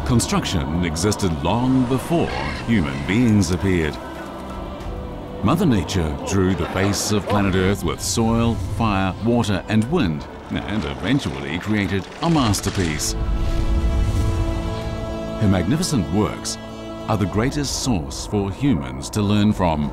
Construction existed long before human beings appeared. Mother Nature drew the face of planet Earth with soil, fire, water and wind, and eventually created a masterpiece. Her magnificent works are the greatest source for humans to learn from.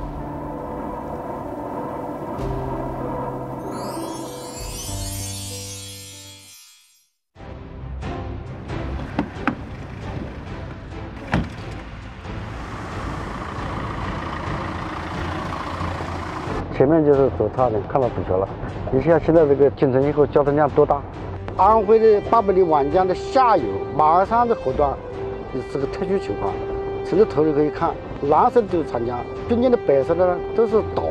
前面就是走岔的，看到补桥了。你像现在这个进城以后，交通量多大？安徽的800里万江的下游马山的河段是个特殊情况，从这头里可以看，蓝色的都是长江，中间的白色的呢都是岛。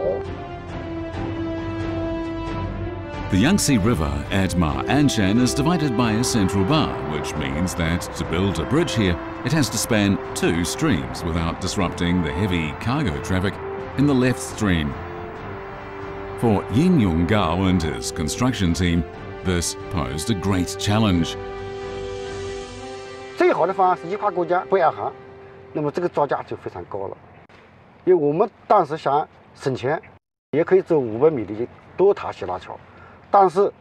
The Yangtze River at Ma Anshan is divided by a central bar, which means that to build a bridge here, it has to span 2 streams without disrupting the heavy cargo traffic in the left stream. For Yin Yong Gao and his construction team, this posed a great challenge. 最好的方案是一跨过江不压航，那么这个造价就非常高了。因为我们当时想省钱，也可以走500米的多塔希腊桥，但是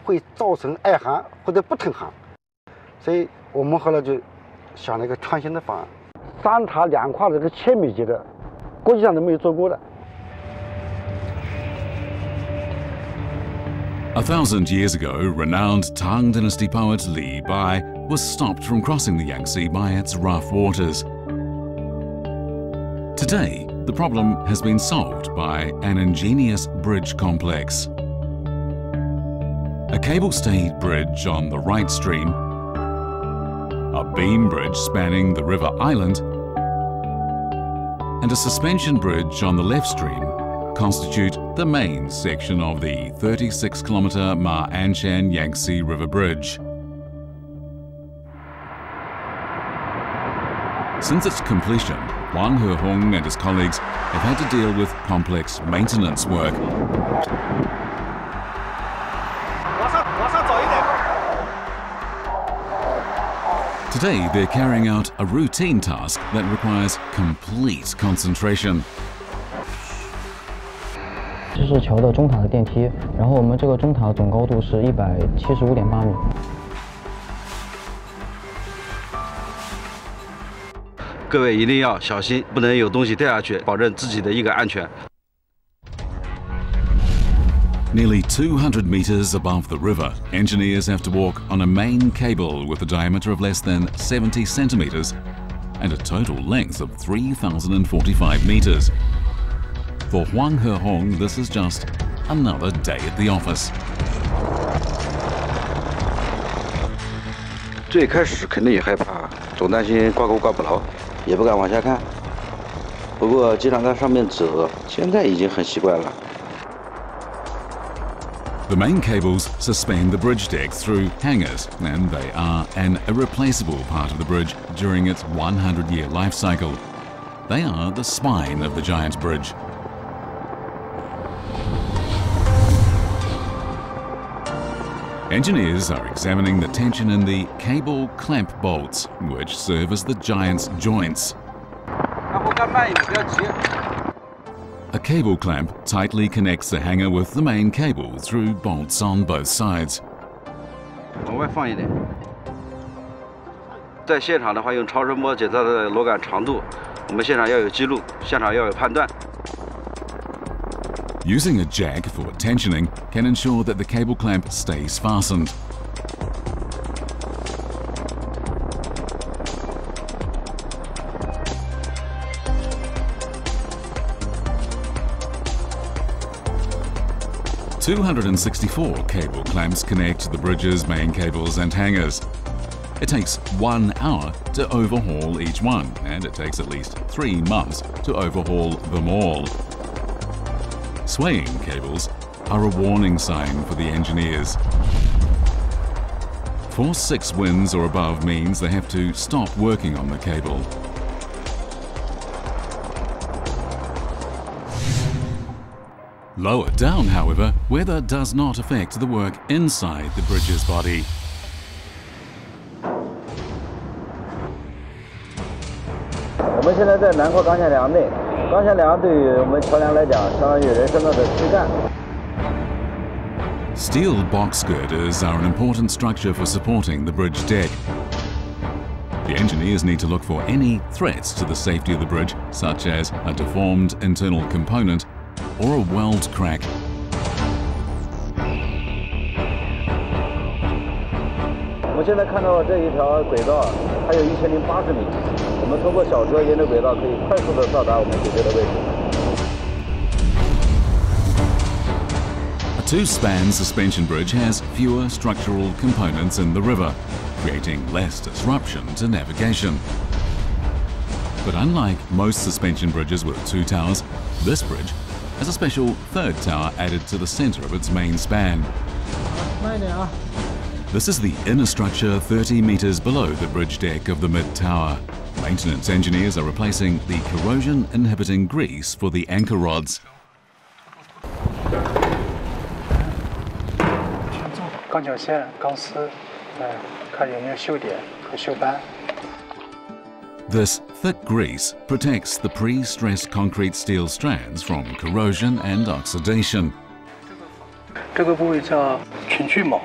会造成碍航或者不通航，所以我们后来就想了一个创新的方案，3塔2跨这个1000米级的，国际上都没有做过的。 1,000 years ago, renowned Tang Dynasty poet Li Bai was stopped from crossing the Yangtze by its rough waters. Today, the problem has been solved by an ingenious bridge complex. A cable-stayed bridge on the right stream, a beam bridge spanning the river island, and a suspension bridge on the left stream constitute the main section of the 36-kilometre Ma Anshan Yangtze River Bridge. Since its completion, Wang Hehong and his colleagues have had to deal with complex maintenance work. Today, they're carrying out a routine task that requires complete concentration. 这是桥的中塔的电梯，然后我们这个中塔总高度是175.8米。各位一定要小心，不能有东西掉下去，保证自己的一个安全。 Nearly 200 metres above the river, engineers have to walk on a main cable with a diameter of less than 70 centimetres and a total length of 3,045 metres. For Huang Hehong, this is just another day at the office. 最开始肯定也害怕，总担心挂钩挂不牢，也不敢往下看。不过经常在上面走，现在已经很习惯了。 The main cables suspend the bridge deck through hangers, and they are an irreplaceable part of the bridge during its 100-year life cycle. They are the spine of the giant bridge. Engineers are examining the tension in the cable clamp bolts, which serve as the giant's joints. A cable clamp tightly connects the hanger with the main cable through bolts on both sides. 往外放一点。在现场的话，用超声波检测它的螺杆长度，我们现场要有记录，现场要有判断。 Using a jack for tensioning can ensure that the cable clamp stays fastened. "264 cable clamps connect the bridge's main cables and hangers. It takes 1 hour to overhaul each one, and it takes at least 3 months to overhaul them all. Swaying cables are a warning sign for the engineers. Force 6 winds or above means they have to stop working on the cable. Lower down, however, weather does not affect the work inside the bridge's body. 在南扩钢线梁内，钢线梁对于我们桥梁来讲，相当于人身的躯干。 Steel box girders are an important structure for supporting the bridge deck. The engineers need to look for any threats to the safety of the bridge, such as a deformed internal component or a weld crack. 我们现在看到这一条轨道还有1080米，我们通过小车沿着轨道可以快速的到达我们指定的位置。 A two-span suspension bridge has fewer structural components in the river, creating less disruption to navigation. But unlike most suspension bridges with two towers, this bridge has a special third tower added to the center of its main span. This is the inner structure 30 meters below the bridge deck of the mid-tower. Maintenance engineers are replacing the corrosion-inhibiting grease for the anchor rods. 钢绞线、钢丝，看有没有锈点和锈斑。 This thick grease protects the pre-stressed concrete steel strands from corrosion and oxidation. 这个部位叫群聚铆，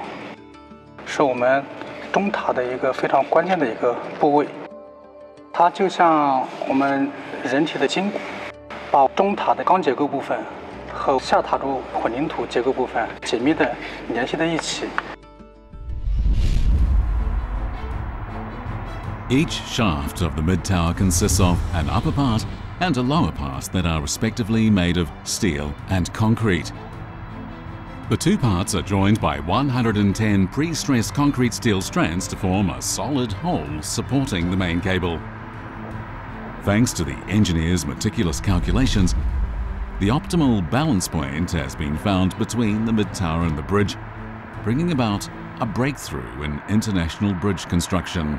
是我们中塔的一个非常关键的一个部位。它就像我们人体的筋骨，把中塔的钢结构部分 和下塔柱混凝土结构部分紧密地联系在一起。 Each shaft of the mid-tower consists of an upper part and a lower part that are respectively made of steel and concrete. The two parts are joined by 110 pre-stressed concrete steel strands to form a solid whole supporting the main cable. Thanks to the engineers' meticulous calculations, the optimal balance point has been found between the mid-tower and the bridge, bringing about a breakthrough in international bridge construction.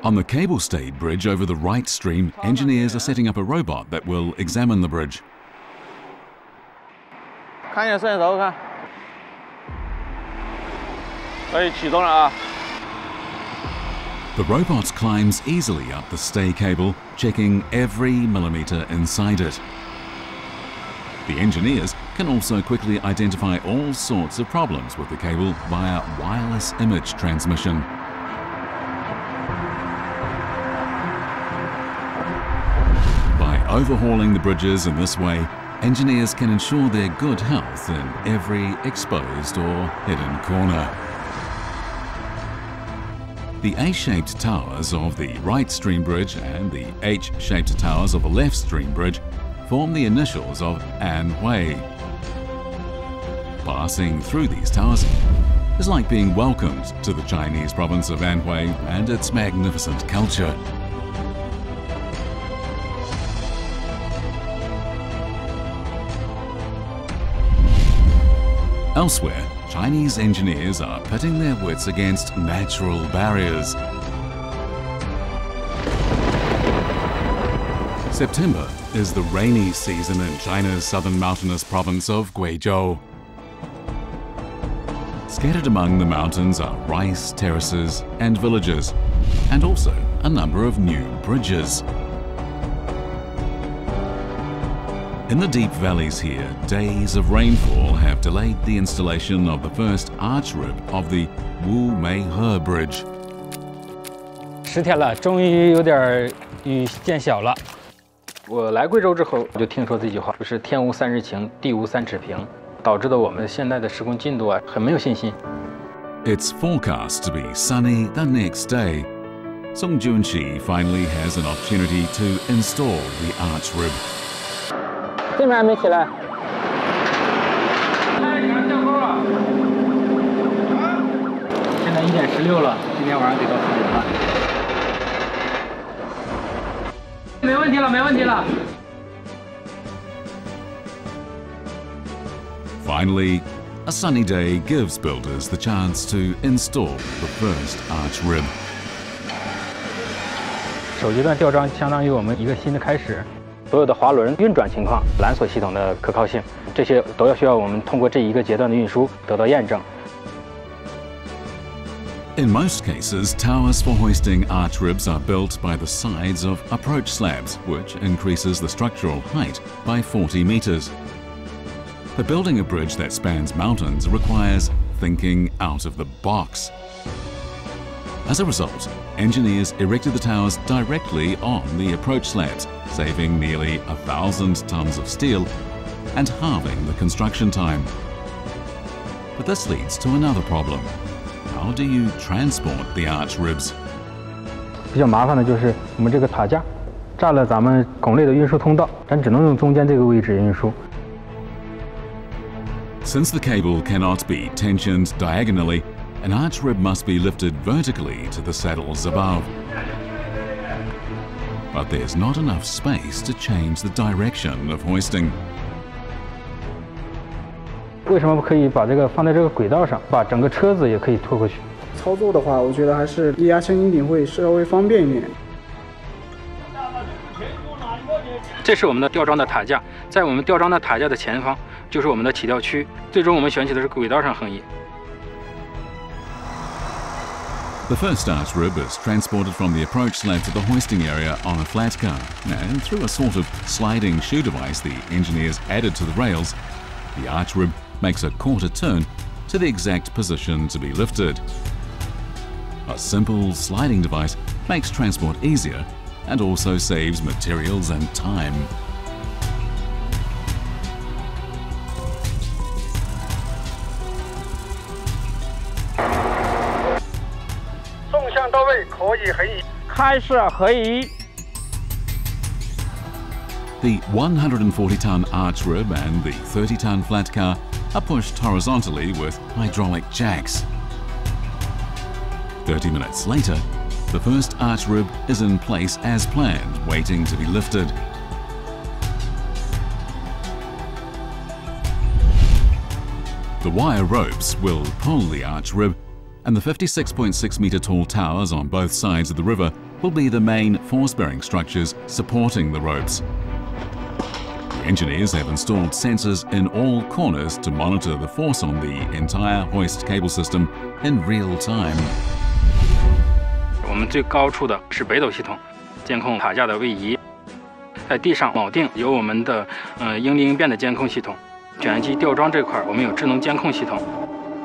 On the cable-stayed bridge over the right stream, engineers are setting up a robot that will examine the bridge. 看一下摄像头，看，可以启动了啊。 The robot climbs easily up the stay cable, checking every millimeter inside it. The engineers can also quickly identify all sorts of problems with the cable via wireless image transmission. By overhauling the bridges in this way, engineers can ensure their good health in every exposed or hidden corner. The A-shaped towers of the right stream bridge and the H-shaped towers of the left stream bridge form the initials of Anhui. Passing through these towers is like being welcomed to the Chinese province of Anhui and its magnificent culture. Elsewhere, Chinese engineers are pitting their wits against natural barriers. September is the rainy season in China's southern mountainous province of Guizhou. Scattered among the mountains are rice terraces and villages, and also a number of new bridges. In the deep valleys here, days of rainfall have delayed the installation of the first arch rib of the Wu-Mei-He Bridge. 10天了，终于有点雨见小了。我来贵州之后，我就听说这句话，就是天无三日晴，地无三尺平，导致的我们现在的施工进度啊，很没有信心。It's forecast to be sunny the next day. Song Junqi finally has an opportunity to install the arch rib. 这边还没起来。现在1点16了，今天晚上得到4点半。没问题了，没问题了。Finally, a sunny day gives builders the chance to install the first arch rib. 首阶段吊装相当于我们一个新的开始。 所有的滑轮运转情况、缆索系统的可靠性，这些都要需要我们通过这一个阶段的运输得到验证。In most cases, towers for hoisting arch ribs are built by the sides of approach slabs, which increases the structural height by 40 meters. But building a bridge that spans mountains requires thinking out of the box. As a result, engineers erected the towers directly on the approach slabs, saving nearly 1,000 tons of steel and halving the construction time. But this leads to another problem. How do you transport the arch ribs? 比较麻烦的就是我们这个塔架占了咱们拱内的运输通道，咱只能用中间这个位置运输。 Since the cable cannot be tensioned diagonally, an arch rib must be lifted vertically to the saddles above. But there's not enough space to change the direction of hoisting. 为什么不可以把这个放在这个轨道上，把整个车子也可以拖过去？操作的话，我觉得还是液压千斤顶会稍微方便一点。这是我们的吊装的塔架，在我们吊装的塔架的前方就是我们的起吊区。最终我们选取的是轨道上横移。 The first arch rib is transported from the approach slab to the hoisting area on a flat car, and through a sort of sliding shoe device the engineers added to the rails, the arch rib makes a quarter turn to the exact position to be lifted. A simple sliding device makes transport easier and also saves materials and time. 纵向到位，可以横移。开始合移。 The 140-ton arch rib and the 30-ton flat car are pushed horizontally with hydraulic jacks. 30 minutes later, the first arch rib is in place as planned, waiting to be lifted. The wire ropes will pull the arch rib, and the 56.6-meter tall towers on both sides of the river will be the main force-bearing structures supporting the ropes. The engineers have installed sensors in all corners to monitor the force on the entire hoist cable system in real time. 我们最高处的是北斗系统，监控塔架的位移。在地上铆定有我们的应力应变的监控系统。卷扬机吊装这块我们有智能监控系统。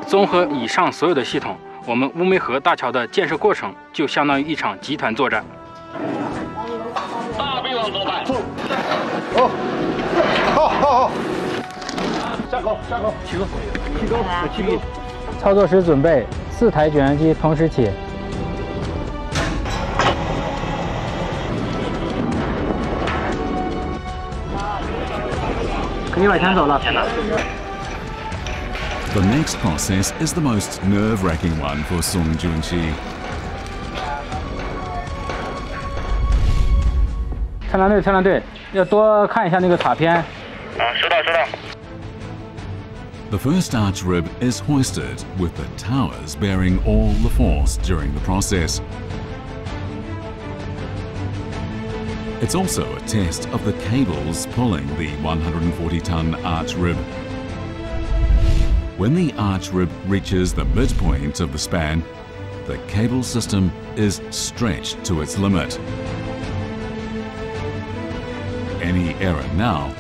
综合以上所有的系统，我们乌梅河大桥的建设过程就相当于一场集团作战。大臂往左摆。好，下钩，起钩，起钩。操作时准备，4台卷扬机同时起。可以往前走了。 The next process is the most nerve-wracking one for Sung Junqi. 测量队，要多看一下那个塔片。收到。 The first arch rib is hoisted, with the towers bearing all the force during the process. It's also a test of the cables pulling the 140-ton arch rib. When the arch rib reaches the midpoint of the span, the cable system is stretched to its limit. Any error now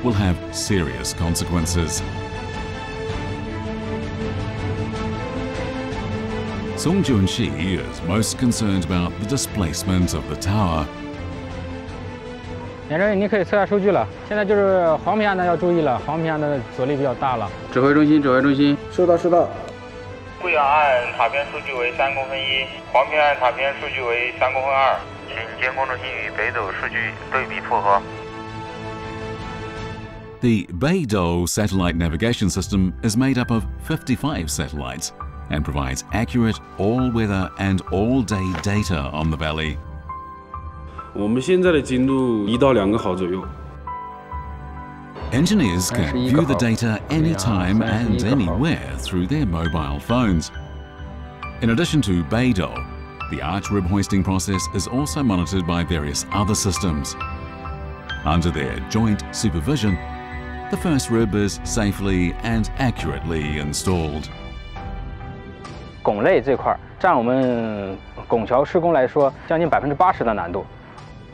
will have serious consequences. Sung Junqi is most concerned about the displacement of the tower. 严正，你可以测下数据了。现在就是黄皮岸的要注意了，黄皮岸的阻力比较大了。指挥中心，收到。贵阳岸塔片数据为3公分1，黄平岸塔片数据为3公分2，请监控中心与北斗数据对比符合。 The Beidou satellite navigation system is made up of 55 satellites and provides accurate all-weather and all-day data on the valley. 我们现在的精度1到2个毫左右。 Engineers can view the data anytime and anywhere through their mobile phones. In addition to Beidou, the arch rib hoisting process is also monitored by various other systems. Under their joint supervision, the first rib is safely and accurately installed. 拱类这块占我们拱桥施工来说将近80%的难度。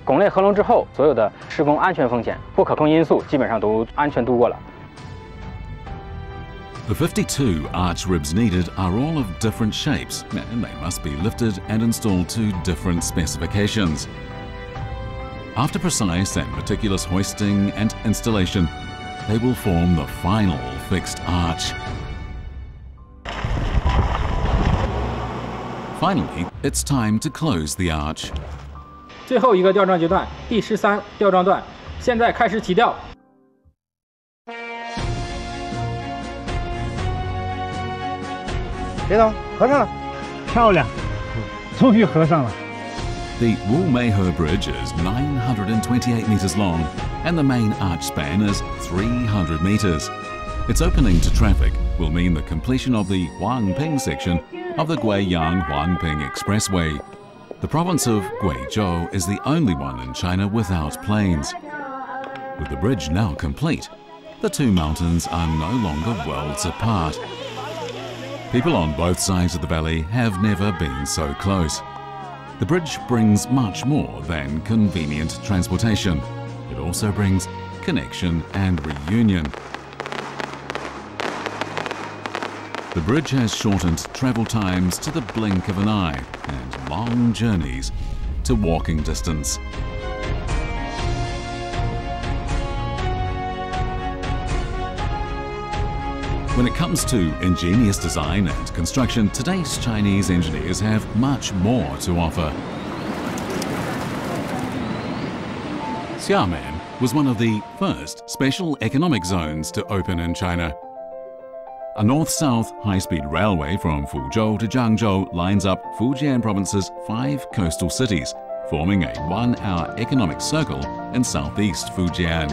拱类合拢之后，所有的施工安全风险、不可控因素基本上都安全度过了。 The 52 arch ribs needed are all of different shapes, and they must be lifted and installed to different specifications. After precise and meticulous hoisting and installation, they will form the final fixed arch. Finally, it's time to close the arch. 最后一个吊装阶段，第13吊装段，现在开始起吊。 别动，合上了，漂亮，终于合上了。 The Wu-Meihe Bridge is 928 metres long, and the main arch span is 300 metres. Its opening to traffic will mean the completion of the Huangping section of the Guiyang-Huangping Expressway. The province of Guizhou is the only one in China without plains. With the bridge now complete, the two mountains are no longer worlds apart. People on both sides of the valley have never been so close. The bridge brings much more than convenient transportation. It also brings connection and reunion. The bridge has shortened travel times to the blink of an eye and long journeys to walking distance. When it comes to ingenious design and construction, today's Chinese engineers have much more to offer. Xiamen was one of the first special economic zones to open in China. A north-south high-speed railway from Fuzhou to Jiangzhou lines up Fujian province's 5 coastal cities, forming a 1-hour economic circle in southeast Fujian.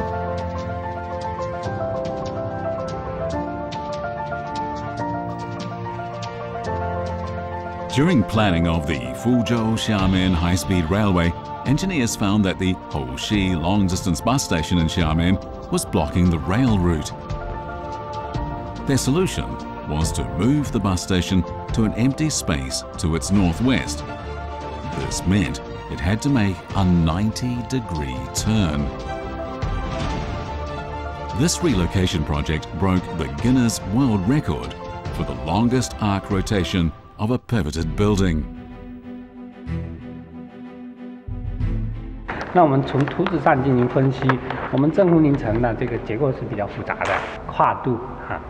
During planning of the Fuzhou-Xiamen high-speed railway, engineers found that the Houxi long-distance bus station in Xiamen was blocking the rail route. Their solution was to move the bus station to an empty space to its northwest. This meant it had to make a 90-degree turn. This relocation project broke the Guinness World Record for the longest arc rotation of a pivoted building. 那我们从图纸上进行分析，我们正红林层呢，这个结构是比较复杂的，跨度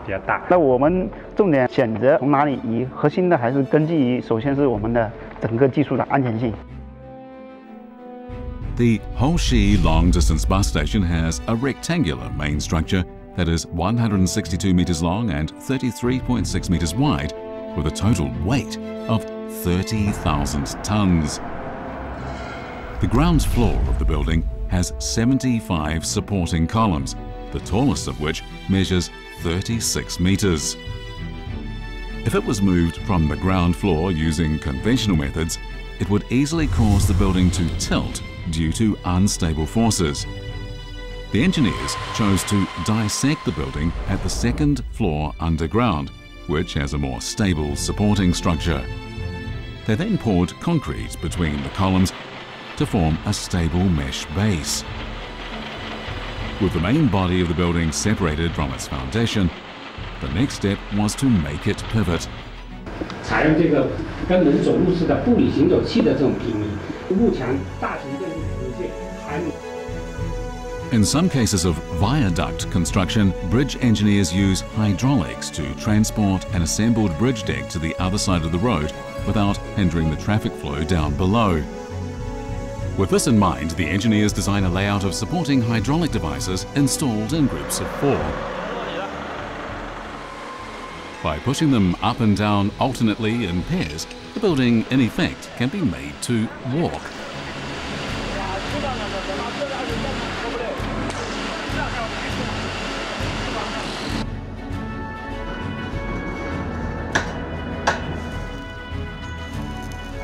比较大。那我们重点选择从哪里移，核心的还是根基于，首先是我们的整个技术的安全性。 The Houxi long-distance bus station has a rectangular main structure that is 162 meters long and 33.6 meters wide, with a total weight of 30,000 tons. The ground floor of the building has 75 supporting columns, the tallest of which measures 36 meters. If it was moved from the ground floor using conventional methods, it would easily cause the building to tilt due to unstable forces. The engineers chose to dissect the building at the second floor underground, which has a more stable supporting structure. They then poured concrete between the columns to form a stable mesh base. With the main body of the building separated from its foundation, the next step was to make it pivot. 采用这个跟人走路式的步履行走器的这种平移，幕墙大型建筑有些还。 In some cases of viaduct construction, bridge engineers use hydraulics to transport an assembled bridge deck to the other side of the road without hindering the traffic flow down below. With this in mind, the engineers design a layout of supporting hydraulic devices installed in groups of 4. By pushing them up and down alternately in pairs, the building, in effect, can be made to walk.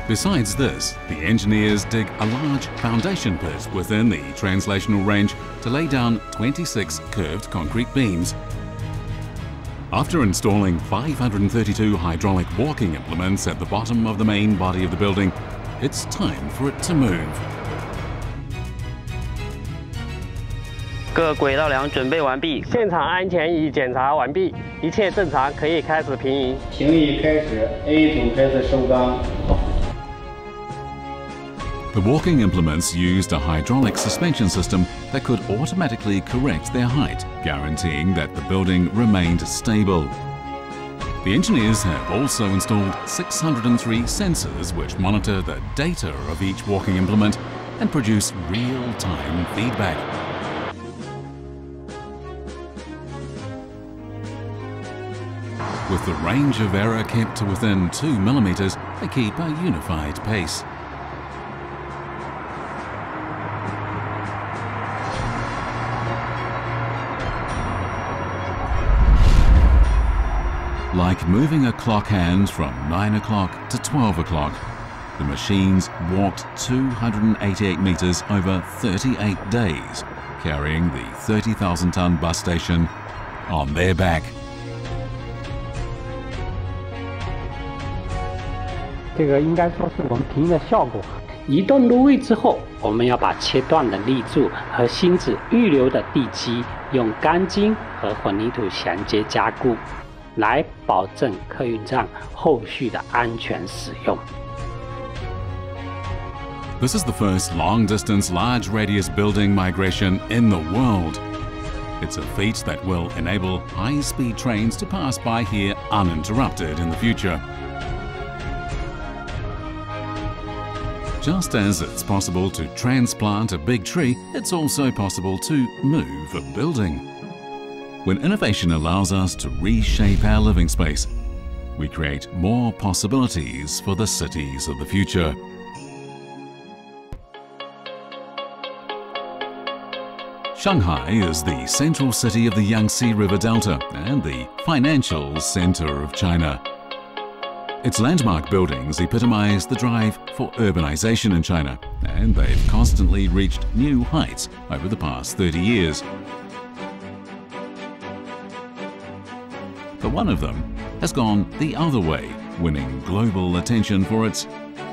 Besides this, the engineers dig a large foundation pit within the translational range to lay down 26 curved concrete beams. After installing 532 hydraulic walking implements at the bottom of the main body of the building, it's time for it to move. 各轨道梁准备完毕，现场安全已检查完毕，一切正常，可以开始平移。行李开始 ，A 组开始收钢。 The walking implements used a hydraulic suspension system that could automatically correct their height, guaranteeing that the building remained stable. The engineers have also installed 603 sensors which monitor the data of each walking implement and produce real-time feedback. With the range of error kept to within 2 millimeters, they keep a unified pace. Like moving a clock hand from 9 o'clock to 12 o'clock, the machines walked 288 meters over 38 days, carrying the 30,000-ton bus station on their back. 这个应该说是我们平移的效果。一段入位之后，我们要把切断的立柱和芯子预留的地基用钢筋和混凝土衔接加固。 来保证客运站后续的安全使用。 This is the first long-distance, large-radius building migration in the world. It's a feat that will enable high-speed trains to pass by here uninterrupted in the future. Just as it's possible to transplant a big tree, it's also possible to move a building. When innovation allows us to reshape our living space, we create more possibilities for the cities of the future. Shanghai is the central city of the Yangtze River Delta and the financial center of China. Its landmark buildings epitomize the drive for urbanization in China, and they've constantly reached new heights over the past 30 years. But one of them has gone the other way, winning global attention for its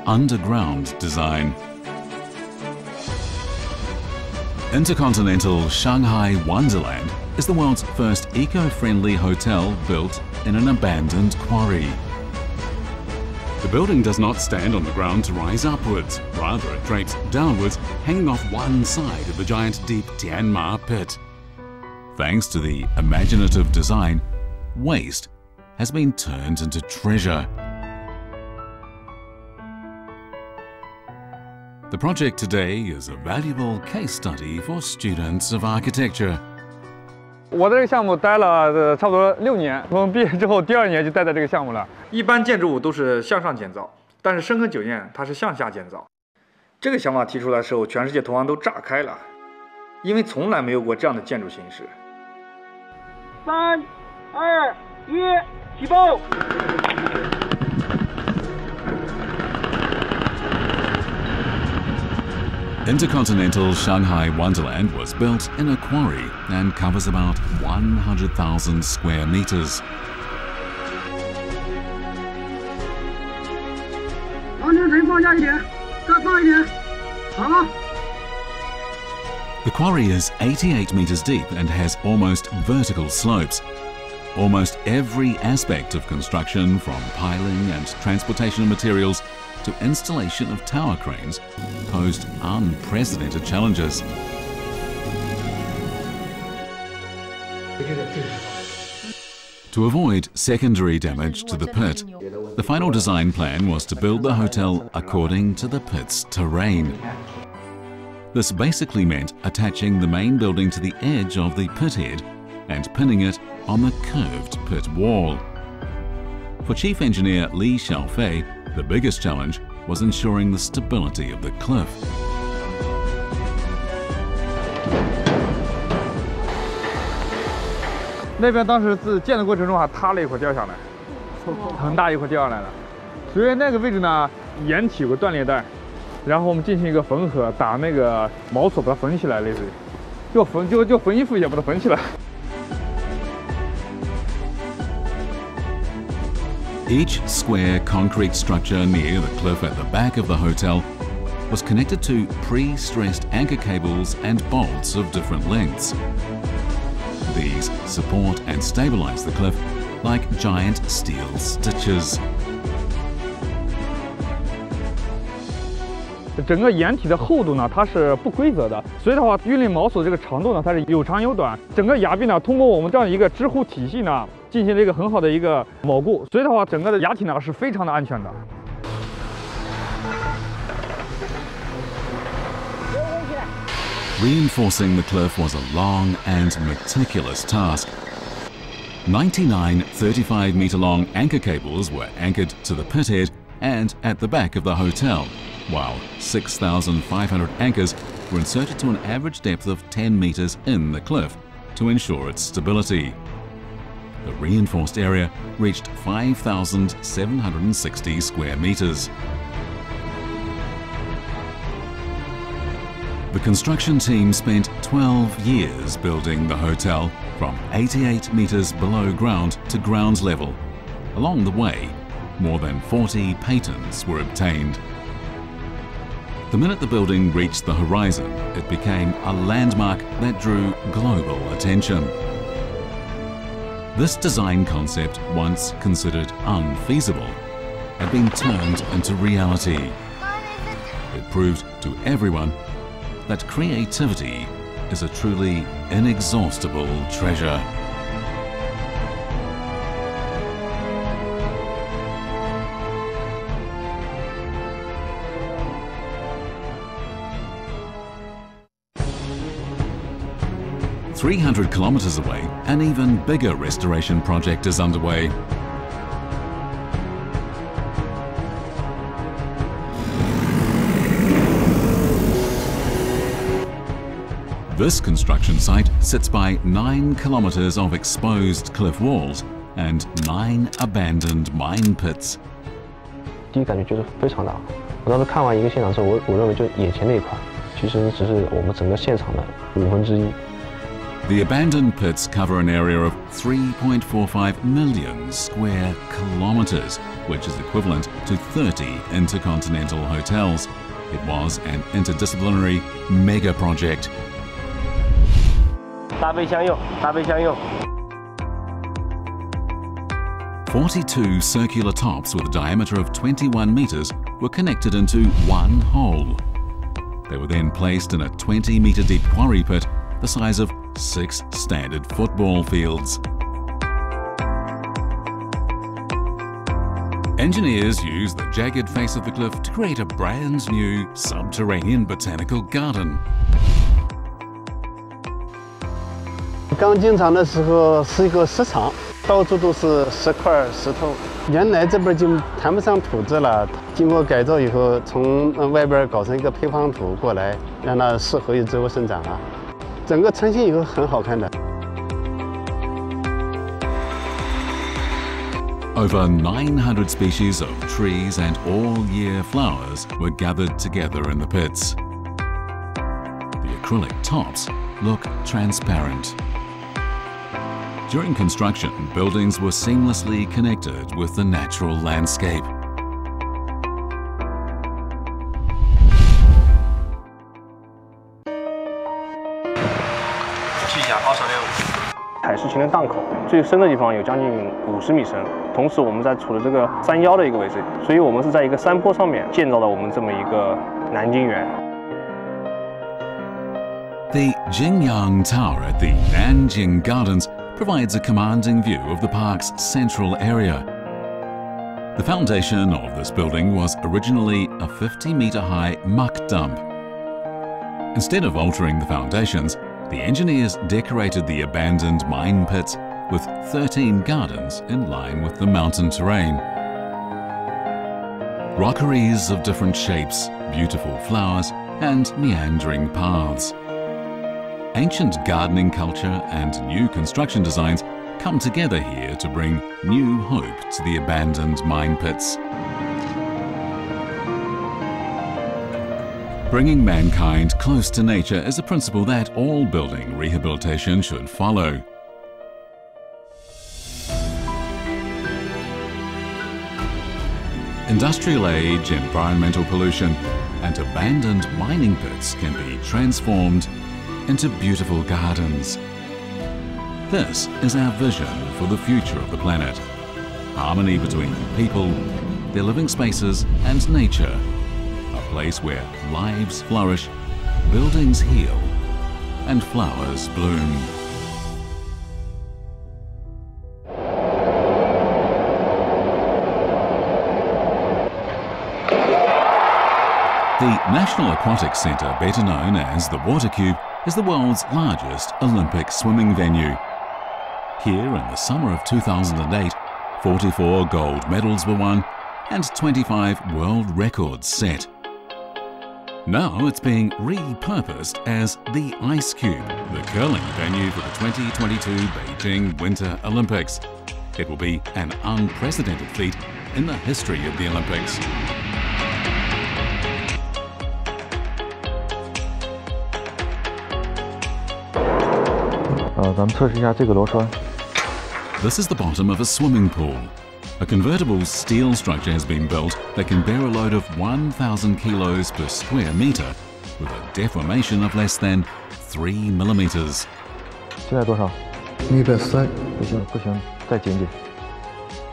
underground design. Intercontinental Shanghai Wonderland is the world's first eco-friendly hotel built in an abandoned quarry. The building does not stand on the ground to rise upwards, rather it drapes downwards, hanging off one side of the giant deep Tianma pit. Thanks to the imaginative design, waste has been turned into treasure. The project today is a valuable case study for students of architecture. 我在这个项目待了差不多6年，从毕业之后第2年就待在这个项目了。一般建筑物都是向上建造，但是深坑酒店它是向下建造。这个想法提出来的时候，全世界同行都炸开了，因为从来没有过这样的建筑形式。3、2、1，起步！ Intercontinental Shanghai Wonderland was built in a quarry and covers about 100,000 square meters. The quarry is 88 meters deep and has almost vertical slopes. Almost every aspect of construction, from piling and transportation of materials to installation of tower cranes, posed unprecedented challenges. To avoid secondary damage to the pit, the final design plan was to build the hotel according to the pit's terrain. This basically meant attaching the main building to the edge of the pit head and pinning it on the curved pit wall. For Chief Engineer Li Xiaofei, the biggest challenge was ensuring the stability of the cliff. 那边当时自建的过程中还塌了一块掉下来，很大一块掉下来了。所以那个位置呢，掩体有个断裂带，然后我们进行一个缝合，打那个锚索把它缝起来，类似于就缝衣服也把它缝起来。Each square concrete structure near the cliff at the back of the hotel was connected to pre-stressed anchor cables and bolts of different lengths. These support and stabilize the cliff like giant steel stitches. 整个掩体的厚度呢，它是不规则的，所以的话，运力锚索这个长度呢，它是有长有短。整个崖壁呢，通过我们这样一个支护体系呢，进行了一个很好的一个锚固，所以的话，整个的崖体呢是非常的安全的。 Reinforcing the cliff was a long and meticulous task. 99 35-meter-long anchor cables were anchored to the pit head and at the back of the hotel, while 6,500 anchors were inserted to an average depth of 10 meters in the cliff to ensure its stability. The reinforced area reached 5,760 square meters. The construction team spent 12 years building the hotel from 88 meters below ground to ground level. Along the way, more than 40 patents were obtained. The minute the building reached the horizon, it became a landmark that drew global attention. This design concept, once considered unfeasible, had been turned into reality. It proved to everyone that creativity is a truly inexhaustible treasure. "300 kilometers away, an even bigger restoration project is underway. This construction site sits by 9 kilometers of exposed cliff walls and 9 abandoned mine pits. 第一感觉就是非常大。我当时看完一个现场之后，我认为就眼前那一块，其实只是我们整个现场的1/5。The abandoned pits cover an area of 3.45 million square kilometers, which is equivalent to 30 intercontinental hotels. It was an interdisciplinary mega project. 搭配相用，搭配相用。 42 circular tops with a diameter of 21 meters were connected into one hole. They were then placed in a 20-meter deep quarry pit the size of 6 standard football fields. Engineers used the jagged face of the cliff to create a brand new subterranean botanical garden. 刚进场的时候是一个石场，到处都是石块、石头。原来这边就谈不上土质了，经过改造以后，从外边搞成一个配方土过来，让它适合于植物生长了。整个成型以后很好看的。 Over 900 species of trees and all-year flowers were gathered together in the pits. The acrylic tops look transparent. During construction, buildings were seamlessly connected with the natural landscape. 气压26。 海事情的档口最深的地方有将近50米深，同时我们在处的这个山腰的一个位置，所以我们是在一个山坡上面建造了我们这么一个南京园。 The Jingyang Tower at the Nanjing Gardens provides a commanding view of the park's central area. The foundation of this building was originally a 50-meter-high muck dump. Instead of altering the foundations, the engineers decorated the abandoned mine pits with 13 gardens in line with the mountain terrain. Rockeries of different shapes, beautiful flowers, and meandering paths. Ancient gardening culture and new construction designs come together here to bring new hope to the abandoned mine pits. Bringing mankind close to nature is a principle that all building rehabilitation should follow. Industrial age environmental pollution and abandoned mining pits can be transformed into beautiful gardens. This is our vision for the future of the planet. Harmony between people, their living spaces and nature. A place where lives flourish, buildings heal and flowers bloom. The National Aquatic Centre, better known as the Water Cube, is the world's largest Olympic swimming venue. Here in the summer of 2008, 44 gold medals were won and 25 world records set. Now it's being repurposed as the Ice Cube, the curling venue for the 2022 Beijing Winter Olympics. It will be an unprecedented feat in the history of the Olympics. This is the bottom of a swimming pool. A convertible steel structure has been built that can bear a load of 1,000 kilos per square meter with a deformation of less than 3 millimeters. 现在多少？130。不行，不行，再紧点。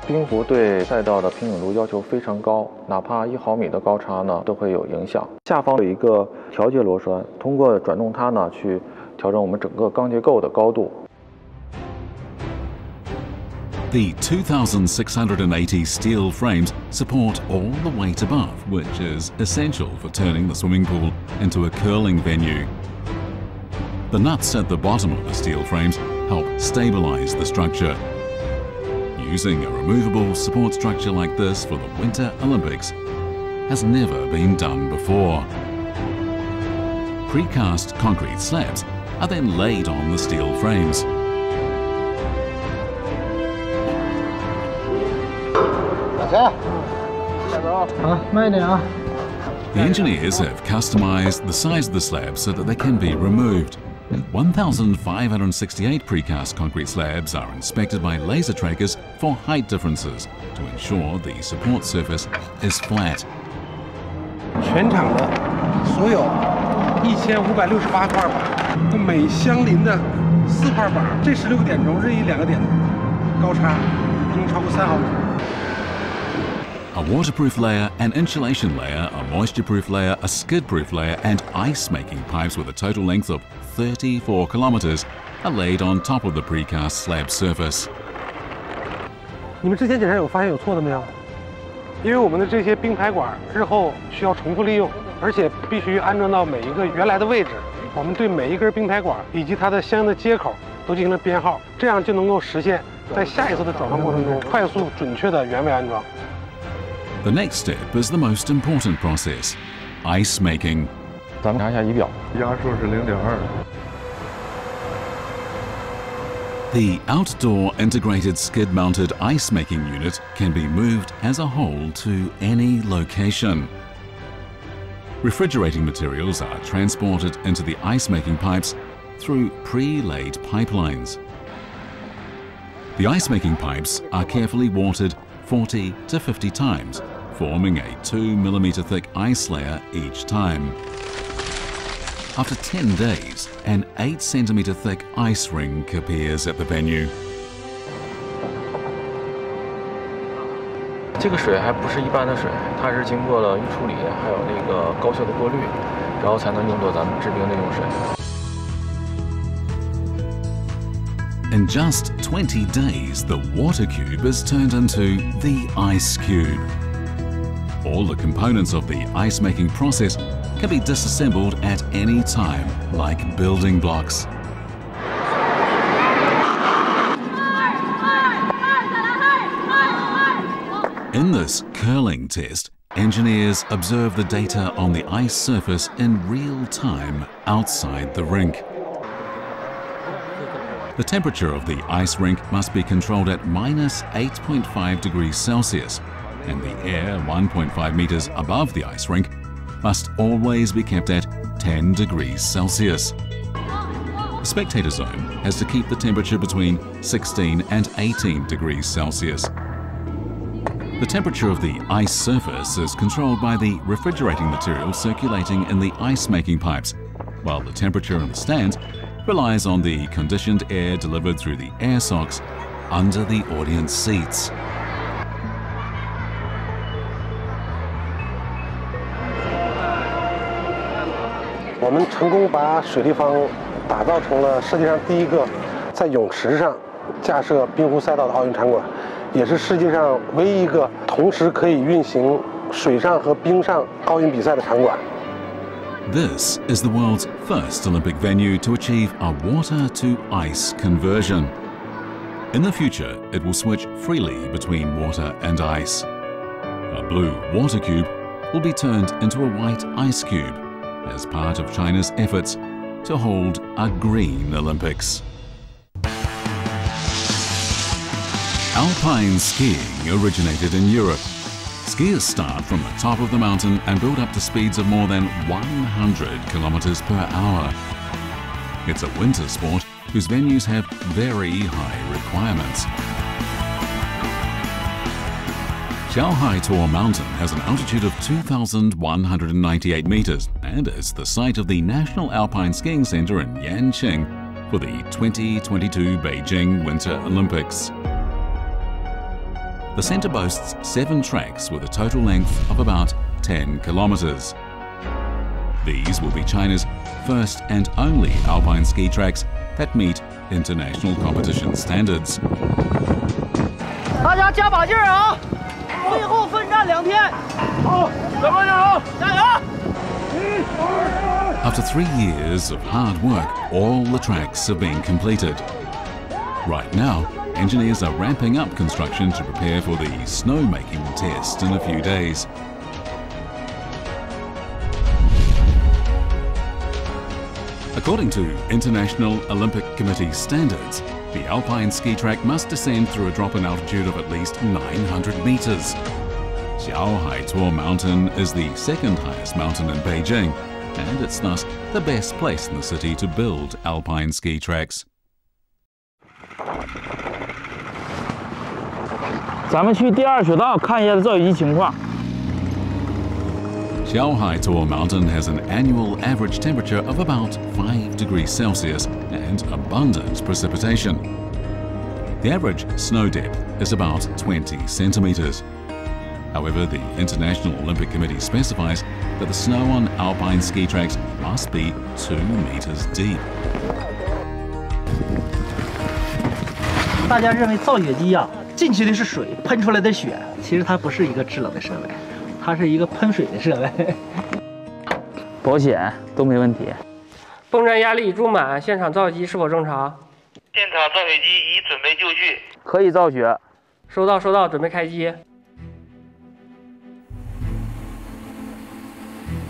冰壶对赛道的平整度要求非常高，哪怕1毫米的高差呢，都会有影响。下方有一个调节螺栓，通过转动它呢，去调整我们整个钢结构的高度。 The 2,680 steel frames support all the weight above, which is essential for turning the swimming pool into a curling venue. The nuts at the bottom of the steel frames help stabilize the structure. Using a removable support structure like this for the Winter Olympics has never been done before. Precast concrete slabs are then laid on the steel frames. The engineers have customized the size of the slabs so that they can be removed. 1,568 precast concrete slabs are inspected by laser trackers for height differences to ensure the support surface is flat. 全场的所有1568块板，每相邻的4块板，这16个点中任意2个点高差不能超过3毫米。 A waterproof layer, an insulation layer, a moisture-proof layer, a skid-proof layer and ice-making pipes with a total length of 34 kilometers are laid on top of the precast slab surface. 你们之前检查有发现有错的没有？因为我们的这些冰排管日后需要重复利用，而且必须安装到每一个原来的位置。我们对每一根冰排管以及它的相应的接口都进行了编号，这样就能够实现在下一次的转换过程中快速准确的原位安装。 The next step is the most important process, ice making. 咱们查一下仪表，压缩是0.2。 The outdoor integrated skid-mounted ice-making unit can be moved as a whole to any location. Refrigerating materials are transported into the ice-making pipes through pre-laid pipelines. The ice-making pipes are carefully watered 40 to 50 times, forming a 2 millimeter thick ice layer each time. After 10 days, an 8 centimeter thick ice rink appears at the venue. 这个水还不是一般的水，它是经过了预处理，还有那个高效的过滤，然后才能用作咱们制冰的用水。 In just 20 days, the water cube is turned into the ice cube. All the components of the ice-making process can be disassembled at any time, like building blocks. In this curling test, engineers observe the data on the ice surface in real time outside the rink. The temperature of the ice rink must be controlled at minus 8.5 degrees Celsius, and the air 1.5 meters above the ice rink must always be kept at 10 degrees Celsius. The spectator zone has to keep the temperature between 16 and 18 degrees Celsius. The temperature of the ice surface is controlled by the refrigerating material circulating in the ice-making pipes, while the temperature in the stands relies on the conditioned air delivered through the air socks under the audience seats.我们成功把水立方打造成了世界上第一个在泳池上架设冰壶赛道的奥运场馆，也是世界上唯一一个同时可以运行水上和冰上奥运比赛的场馆。 This is the world's first Olympic venue to achieve a water-to-ice conversion. In the future, it will switch freely between water and ice. A blue water cube will be turned into a white ice cube as part of China's efforts to hold a green Olympics. Alpine skiing originated in Europe. Skiers start from the top of the mountain and build up to speeds of more than 100 kilometers per hour. It's a winter sport whose venues have very high requirements. Fuzhou-Xiamen Mountain has an altitude of 2,198 meters and is the site of the National Alpine Skiing Center in Yanqing for the 2022 Beijing Winter Olympics. The center boasts 7 tracks with a total length of about 10 kilometers. These will be China's first and only alpine ski tracks that meet international competition standards. 大家加把劲儿啊！最后奋战2天。好，咱们加油！加油！ After 3 years of hard work, all the tracks have been completed. Right now, engineers are ramping up construction to prepare for the snowmaking test in a few days. According to International Olympic Committee standards, the alpine ski track must descend through a drop in altitude of at least 900 meters. Fuzhou-Xiamen Mountain is the second highest mountain in Beijing, and it's thus the best place in the city to build alpine ski tracks. 咱们去第2雪道看一下造雪机情况。 Fuzhou-Xiamen Mountain has an annual average temperature of about 5 degrees Celsius and abundant precipitation. The average snow depth is about 20 centimeters. However, the International Olympic Committee specifies that the snow on alpine ski tracks must be 2 meters deep. 大家认为造雪机啊，进去的是水，喷出来的雪，其实它不是一个制冷的设备，它是一个喷水的设备。保险都没问题。泵站压力注满，现场造雪机是否正常？现场造雪机已准备就绪。可以造雪。收到，收到，准备开机。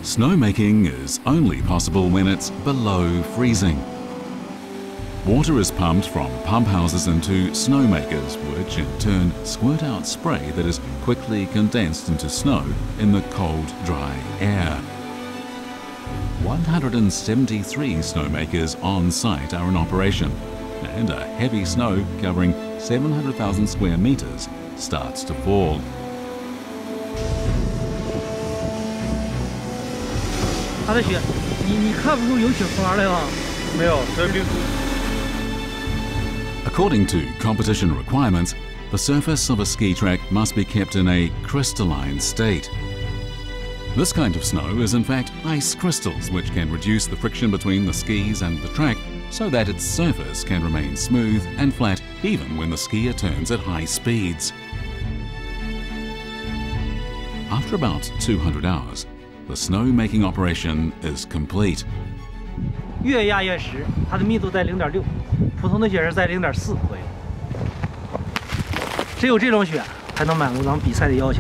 Snowmaking is only possible when it's below freezing. Water is pumped from pump houses into snowmakers, which in turn squirt out spray that is quickly condensed into snow in the cold, dry air. 173 snowmakers on site are in operation, and a heavy snow covering 700,000 square meters starts to fall. 它的雪，你看不出有雪花来吗？没有，这是冰。 According to competition requirements, the surface of a ski track must be kept in a crystalline state. This kind of snow is in fact ice crystals, which can reduce the friction between the skis and the track so that its surface can remain smooth and flat even when the skier turns at high speeds. After about 200 hours, the snow-making operation is complete. 越压越实，它的密度在0.6，普通的雪是在0.4左右。只有这种雪才能满足咱们比赛的要求。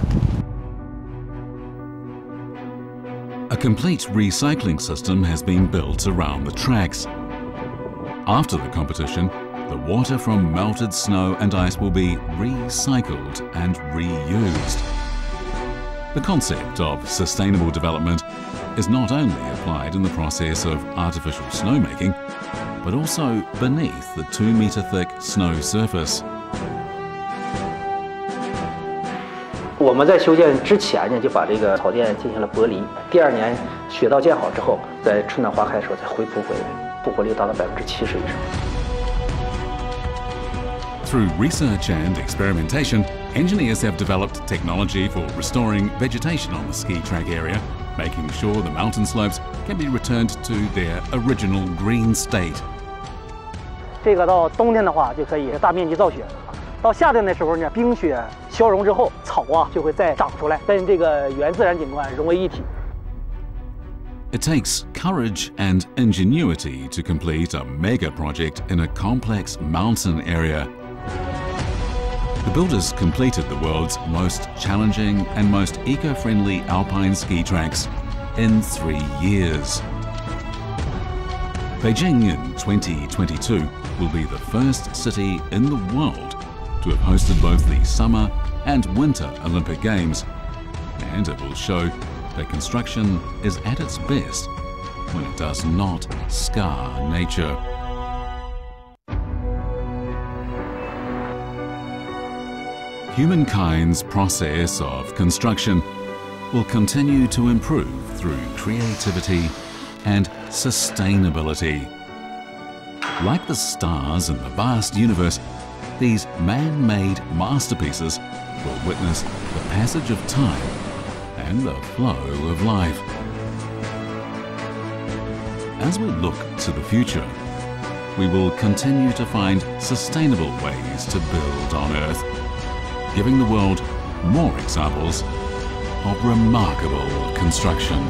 A complete recycling system has been built around the tracks. After the competition, the water from melted snow and ice will be recycled and reused. The concept of sustainable development is not only applied in the process of artificial snowmaking, but also beneath the 2-meter thick snow surface. 我们在修建之前呢，就把这个草甸进行了剥离。第2年雪道建好之后，在春暖花开的时候再回铺回来，复活率达到70%以上。 Through research and experimentation, engineers have developed technology for restoring vegetation on the ski track area, making sure the mountain slopes can be returned to their original green state. 这个到冬天的话，就可以大面积造雪；到夏天的时候呢，冰雪消融之后，草啊就会再长出来，跟这个原自然景观融为一体。 It takes courage and ingenuity to complete a mega project in a complex mountain area. The builders completed the world's most challenging and most eco-friendly alpine ski tracks in 3 years. Beijing in 2022 will be the first city in the world to have hosted both the summer and winter Olympic Games, and it will show that construction is at its best when it does not scar nature. Humankind's process of construction will continue to improve through creativity and sustainability. Like the stars in the vast universe, these man-made masterpieces will witness the passage of time and the flow of life. As we look to the future, we will continue to find sustainable ways to build on Earth, giving the world more examples of remarkable construction.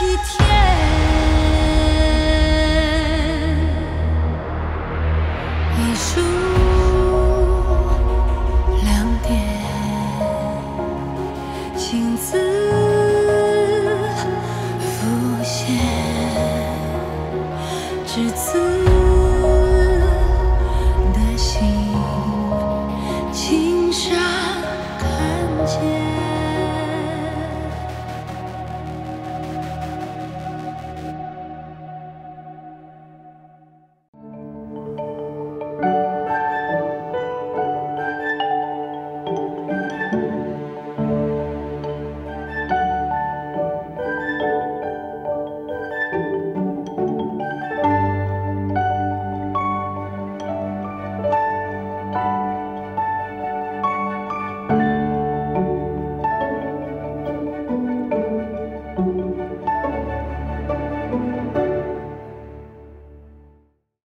City